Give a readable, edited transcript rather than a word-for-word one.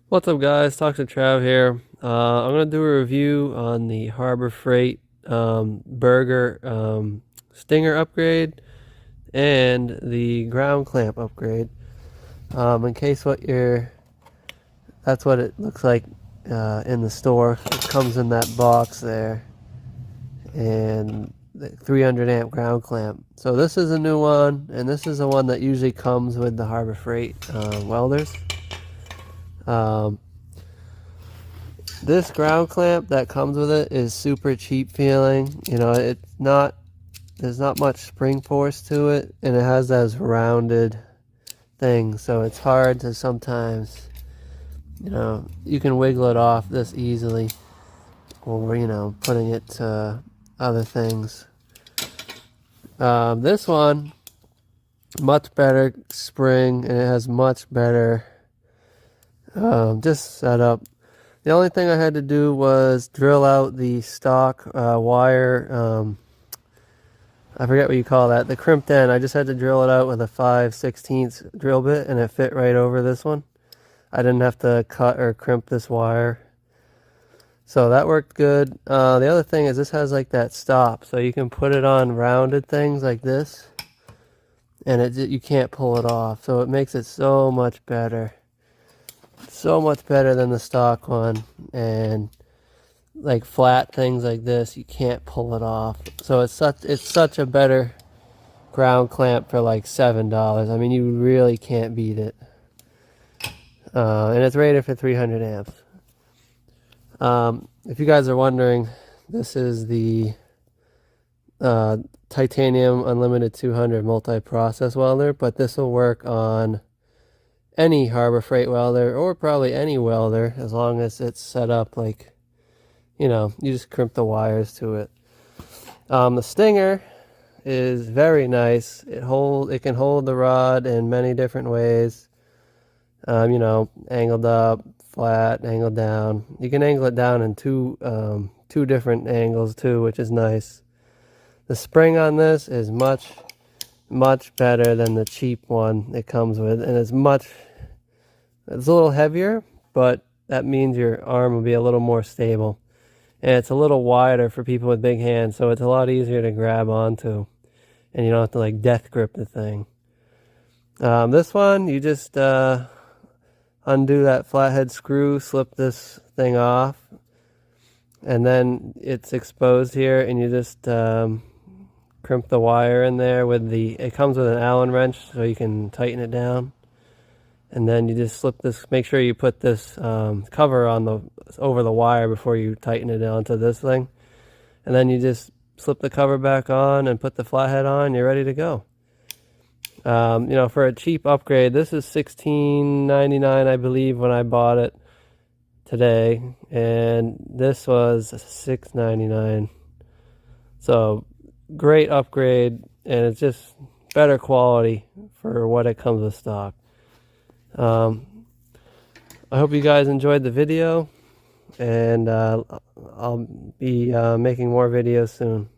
What's up, guys? Talk to Trav here. I'm going to do a review on the Harbor Freight Berger Stinger upgrade and the ground clamp upgrade. In case that's what it looks like in the store. It comes in that box there, and the 300 amp ground clamp. So this is a new one, and this is the one that usually comes with the Harbor Freight welders. This ground clamp that comes with it is super cheap feeling. You know, there's not much spring force to it, and it has those rounded things, so it's hard to sometimes, you can wiggle it off this easily, or, putting it to other things. This one, much better spring, and it has much better just setup. The only thing I had to do was drill out the stock wire. I forget what you call that. The crimped end. I just had to drill it out with a 5/16 drill bit, and it fit right over this one. I didn't have to cut or crimp this wire. So that worked good. The other thing is this has like that stop. So you can put it on rounded things like this, and you can't pull it off. So it makes it so much better. So much better than the stock one. And like flat things like this, you can't pull it off. So it's such a better ground clamp for like $7. I mean, you really can't beat it. And it's rated for 300 amps. If you guys are wondering, this is the titanium unlimited 200 multi process welder, but this will work on any Harbor Freight welder, or probably any welder, as long as it's set up like, you just crimp the wires to it. The Stinger is very nice. It can hold the rod in many different ways. Angled up, flat, angled down. You can angle it down in two different angles too, which is nice. The spring on this is much better than the cheap one it comes with, and it's a little heavier, but that means your arm will be a little more stable. And it's a little wider for people with big hands, so it's a lot easier to grab onto. And you don't have to like death grip the thing. This one, you just undo that flathead screw, slip this thing off, and then it's exposed here, and you just crimp the wire in there it comes with an Allen wrench, so you can tighten it down. And then you just slip this, make sure you put this cover over the wire before you tighten it onto this thing. And then you just slip the cover back on and put the flathead on, and you're ready to go. For a cheap upgrade, this is $16.99, I believe, when I bought it today. And this was $6.99. So great upgrade, and it's just better quality for what it comes with stock. I hope you guys enjoyed the video, and I'll be making more videos soon.